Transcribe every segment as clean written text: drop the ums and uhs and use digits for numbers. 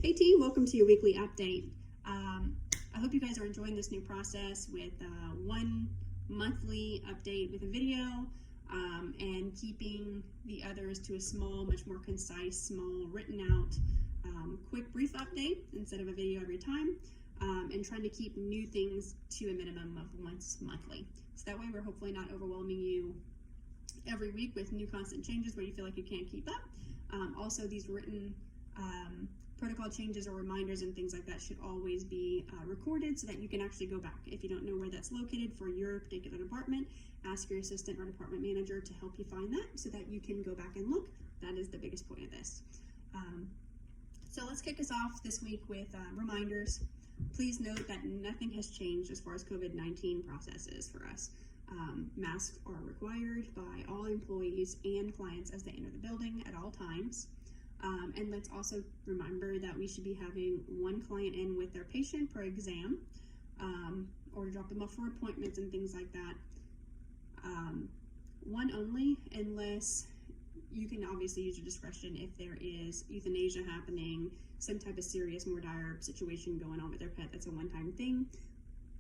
Hey team, welcome to your weekly update. I hope you guys are enjoying this new process with one monthly update with a video and keeping the others to a small, much more concise, small, written out, quick, brief update instead of a video every time, and trying to keep new things to a minimum of once monthly. So that way we're hopefully not overwhelming you every week with new constant changes where you feel like you can't keep up. Also, these written protocol changes or reminders and things like that should always be recorded so that you can actually go back. If you don't know where that's located for your particular department, ask your assistant or department manager to help you find that so that you can go back and look. That is the biggest point of this. So let's kick us off this week with reminders. Please note that nothing has changed as far as COVID-19 processes for us. Masks are required by all employees and clients as they enter the building at all times. And let's also remember that we should be having one client in with their patient per exam, or drop them off for appointments and things like that. One only, unless you can obviously use your discretion if there is euthanasia happening, some type of serious, more dire situation going on with their pet. That's a one-time thing.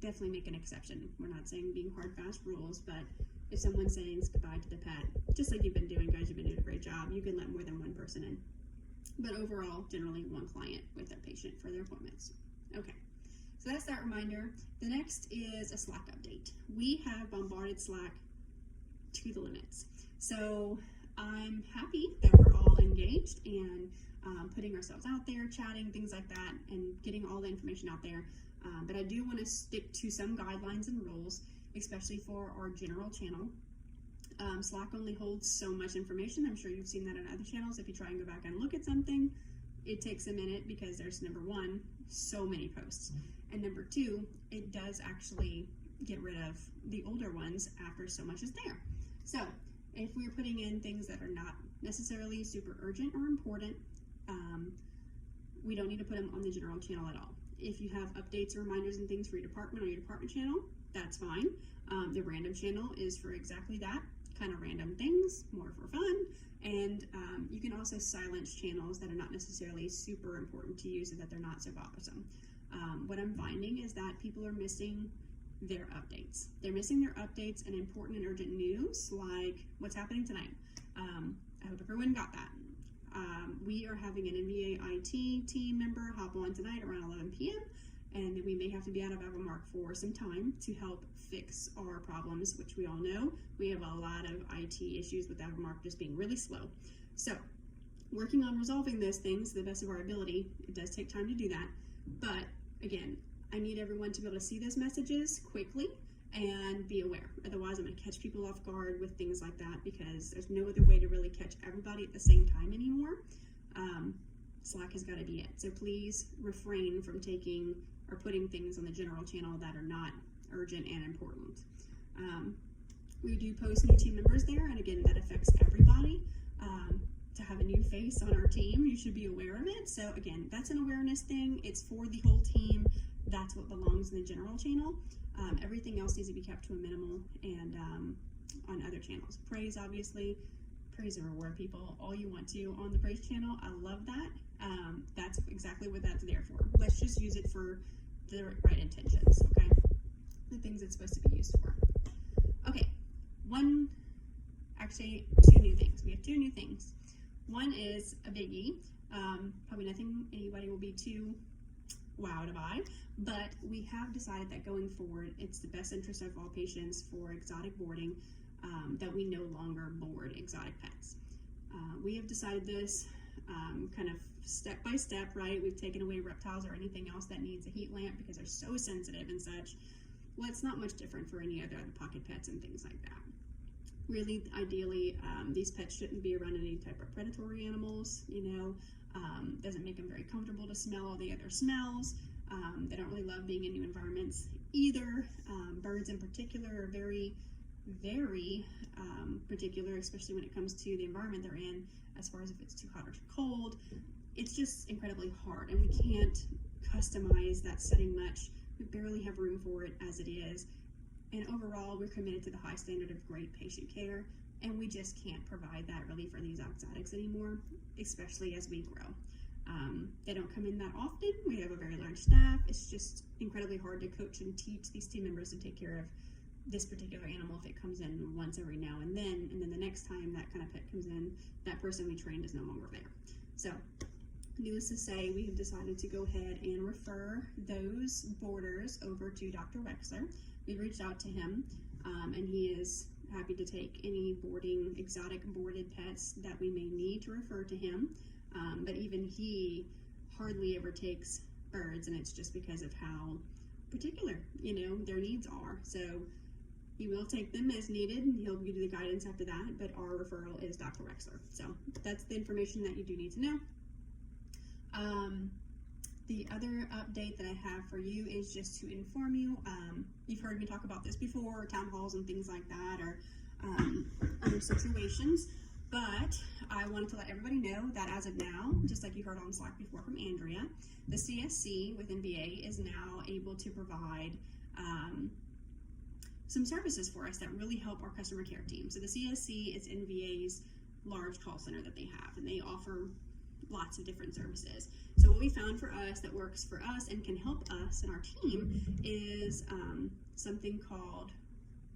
Definitely make an exception. We're not saying being hard, fast rules, but if someone's saying goodbye to the pet, just like you've been doing, guys, you've been doing a great job, you can let more than one person in. But overall, generally one client with their patient for their appointments. Okay, so that's that reminder. The next is a Slack update. We have bombarded Slack to the limits. So I'm happy that we're all engaged and putting ourselves out there, chatting, things like that, and getting all the information out there. But I do want to stick to some guidelines and rules, especially for our general channel. Slack only holds so much information. I'm sure you've seen that on other channels. If you try and go back and look at something, it takes a minute because there's, number one, so many posts. And number two, it does actually get rid of the older ones after so much is there. So if we're putting in things that are not necessarily super urgent or important, we don't need to put them on the general channel at all. If you have updates or reminders and things for your department or your department channel, that's fine. The random channel is for exactly that, kind of random things, more for fun. And you can also silence channels that are not necessarily super important to you so that they're not so bothersome. What I'm finding is that people are missing their updates. They're missing their updates and important and urgent news like what's happening tonight. I hope everyone got that. We are having an NVA IT team member hop on tonight around 11 p.m. and we may have to be out of Avmark for some time to help fix our problems, which we all know. We have a lot of IT issues with Avmark just being really slow. So working on resolving those things to the best of our ability. It does take time to do that. But again, I need everyone to be able to see those messages quickly and be aware. Otherwise, I'm going to catch people off guard with things like that because there's no other way to really catch everybody at the same time anymore. Slack has got to be it. So please refrain from taking or putting things on the general channel that are not urgent and important. We do post new team members there, and again, that affects everybody. To have a new face on our team, you should be aware of it. So again, that's an awareness thing. It's for the whole team. That's what belongs in the general channel. Everything else needs to be kept to a minimal and on other channels. Praise, obviously. Praise and reward people all you want to on the praise channel. I love that. That's exactly what that's there for. Let's just use it for the right intentions, okay? The things it's supposed to be used for. Okay, two new things. We have two new things. One is a biggie. Probably nothing anybody will be too wowed by, but we have decided that going forward, it's the best interest of all patients for exotic boarding that we no longer board exotic pets. We have decided this kind of step by step, right? We've taken away reptiles or anything else that needs a heat lamp because they're so sensitive and such. Well, it's not much different for any other pocket pets and things like that. Really, ideally, these pets shouldn't be around any type of predatory animals, doesn't make them very comfortable to smell all the other smells. They don't really love being in new environments either. Birds in particular are very, very particular, especially when it comes to the environment they're in, as far as if it's too hot or too cold. It's just incredibly hard, and we can't customize that setting much. We barely have room for it as it is. And overall, we're committed to the high standard of great patient care, and we just can't provide that really for these exotics anymore, especially as we grow. They don't come in that often. We have a very large staff. It's just incredibly hard to coach and teach these team members to take care of this particular animal if it comes in once every now and then the next time that kind of pet comes in, that person we trained is no longer there. So needless to say, we have decided to go ahead and refer those boarders over to Dr. Wexler. We reached out to him, and he is happy to take any exotic boarded pets that we may need to refer to him. But even he hardly ever takes birds, and it's just because of how particular, their needs are. So he will take them as needed, and he'll give you the guidance after that, but our referral is Dr. Wexler. So that's the information that you do need to know. The other update that I have for you is just to inform you, you've heard me talk about this before, town halls and things like that, or other situations, but I wanted to let everybody know that as of now, just like you heard on Slack before from Andrea, the CSC with NVA is now able to provide some services for us that really help our customer care team. So the CSC is NVA's large call center that they have, and they offer lots of different services. So what we found for us that works for us and can help us and our team is something called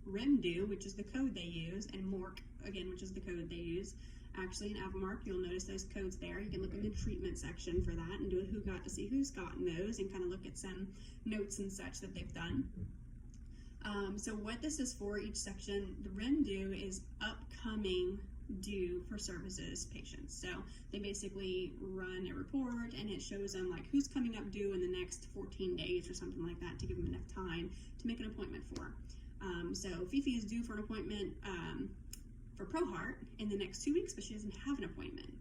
REMDO, which is the code they use, and MORC, again, which is the code they use. Actually, in Avamark, you'll notice those codes there. You can look in the treatment section for that and do a who got to see who's gotten those and kind of look at some notes and such that they've done. So what this is for, each section, the REMDO is upcoming due for services patients. So they basically run a report and it shows them like who's coming up due in the next 14 days or something like that to give them enough time to make an appointment for. So Fifi is due for an appointment for ProHeart in the next 2 weeks, but she doesn't have an appointment.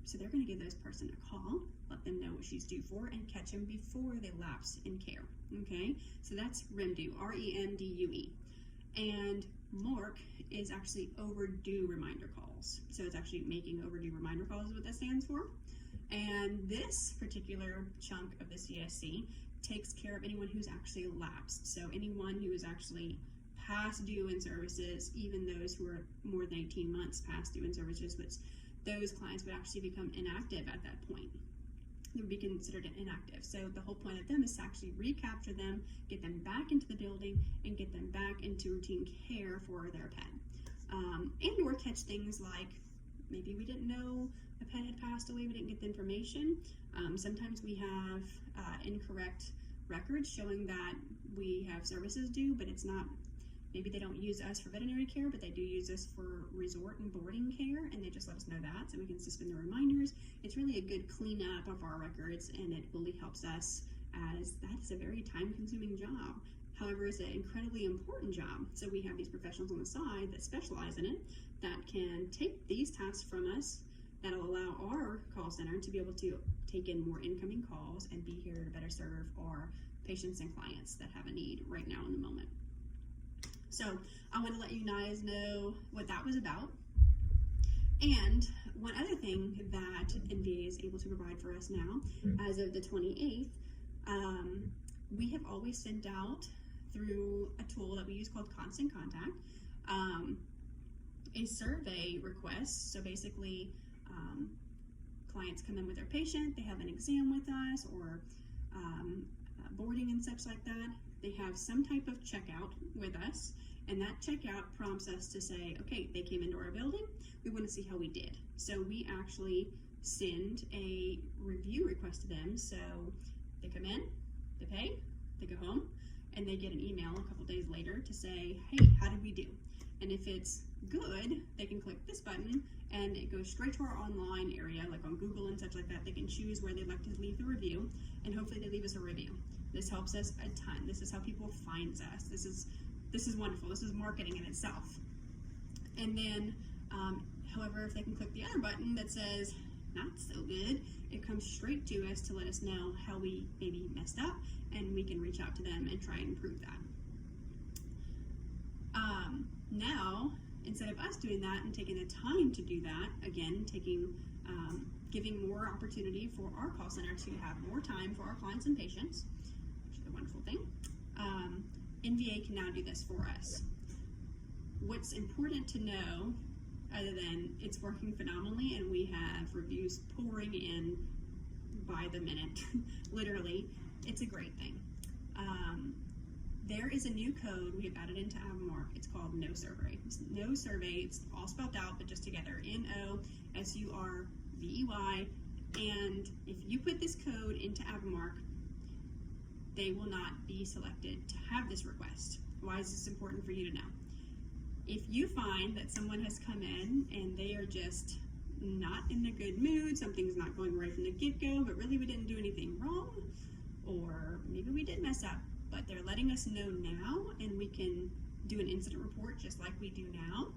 So they're going to give this person a call, let them know what she's due for, and catch them before they lapse in care. Okay, so that's REMDO, REMDUE. And MORC is actually overdue reminder calls. So it's actually making overdue reminder calls is what that stands for. And this particular chunk of the CSC takes care of anyone who's actually lapsed. So anyone who is actually past due in services, even those who are more than 18 months past due in services, which those clients would actually become inactive at that point. They would be considered inactive. So the whole point of them is to actually recapture them, get them back into the building, and get them back into routine care for their pet. And or catch things like maybe we didn't know a pet had passed away, we didn't get the information. Sometimes we have incorrect records showing that we have services due, but it's not. Maybe they don't use us for veterinary care, but they do use us for resort and boarding care, and they just let us know that, so we can suspend the reminders. It's really a good cleanup of our records, and it really helps us, as that is a very time-consuming job. However, it's an incredibly important job, so we have these professionals on the side that specialize in it, that can take these tasks from us, that'll allow our call center to be able to take in more incoming calls and be here to better serve our patients and clients that have a need right now in the moment. So I want to let you guys know what that was about. And one other thing that NVA is able to provide for us now, as of the 28th, we have always sent out through a tool that we use called Constant Contact, a survey request. So basically, clients come in with their patient, they have an exam with us, or boarding and such like that. They have some type of checkout with us, and that checkout prompts us to say, okay, they came into our building, we want to see how we did. So we actually send a review request to them. So they come in, they pay, they go home, and they get an email a couple days later to say, hey, how did we do? And if it's good, they can click this button and it goes straight to our online area, like on Google and such like that. They can choose where they'd like to leave the review, and hopefully they leave us a review. This helps us a ton. This is how people find us. This is wonderful. This is marketing in itself. And then, however, if they can click the other button that says not so good, it comes straight to us to let us know how we maybe messed up, and we can reach out to them and try and improve that. Now, instead of us doing that and taking the time to do that, again, giving more opportunity for our call center to have more time for our clients and patients, which is a wonderful thing, NVA can now do this for us. What's important to know other than it's working phenomenally, and we have reviews pouring in by the minute. Literally, it's a great thing. There is a new code we have added into Avmark. It's called No Survey. No Survey, it's all spelled out, but just together, NOSURVEY. And if you put this code into Avmark, they will not be selected to have this request. Why is this important for you to know? If you find that someone has come in and they are just not in a good mood, something's not going right from the get-go, but really we didn't do anything wrong, or maybe we did mess up, but they're letting us know now, and we can do an incident report just like we do now.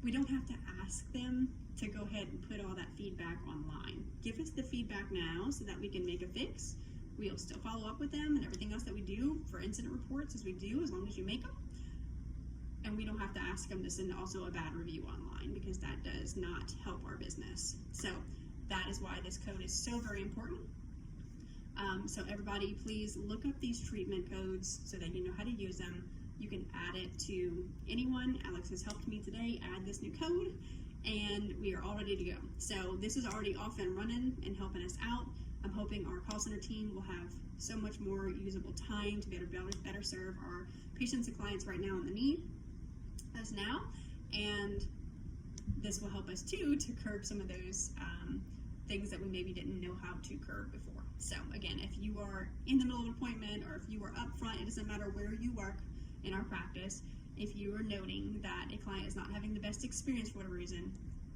We don't have to ask them to go ahead and put all that feedback online. Give us the feedback now so that we can make a fix. We'll still follow up with them and everything else that we do for incident reports as we do, as long as you make them. And we don't have to ask them to send also a bad review online, because that does not help our business. So that is why this code is so very important. So everybody, please look up these treatment codes so that you know how to use them. You can add it to anyone. Alex has helped me today add this new code, and we are all ready to go. So this is already off and running and helping us out. I'm hoping our call center team will have so much more usable time to be able to better serve our patients and clients right now in the need as now, and this will help us too to curb some of those things that we maybe didn't know how to curb before. So again, if you are in the middle of an appointment, or if you are up front, it doesn't matter where you work in our practice, if you are noting that a client is not having the best experience for whatever reason,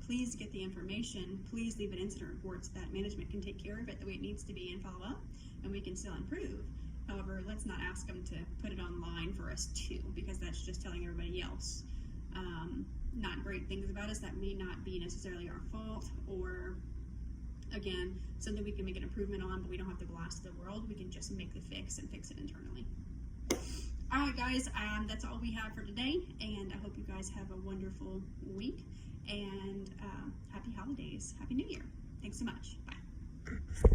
please get the information. Please leave an incident report so that management can take care of it the way it needs to be and follow up, and we can still improve. However, let's not ask them to put it online for us too, because that's just telling everybody else not great things about us that may not be necessarily our fault, or again, something we can make an improvement on, but we don't have to blast the world. We can just make the fix and fix it internally. All right, guys, that's all we have for today, and I hope you guys have a wonderful week, and happy holidays, happy new year. Thanks so much. Bye.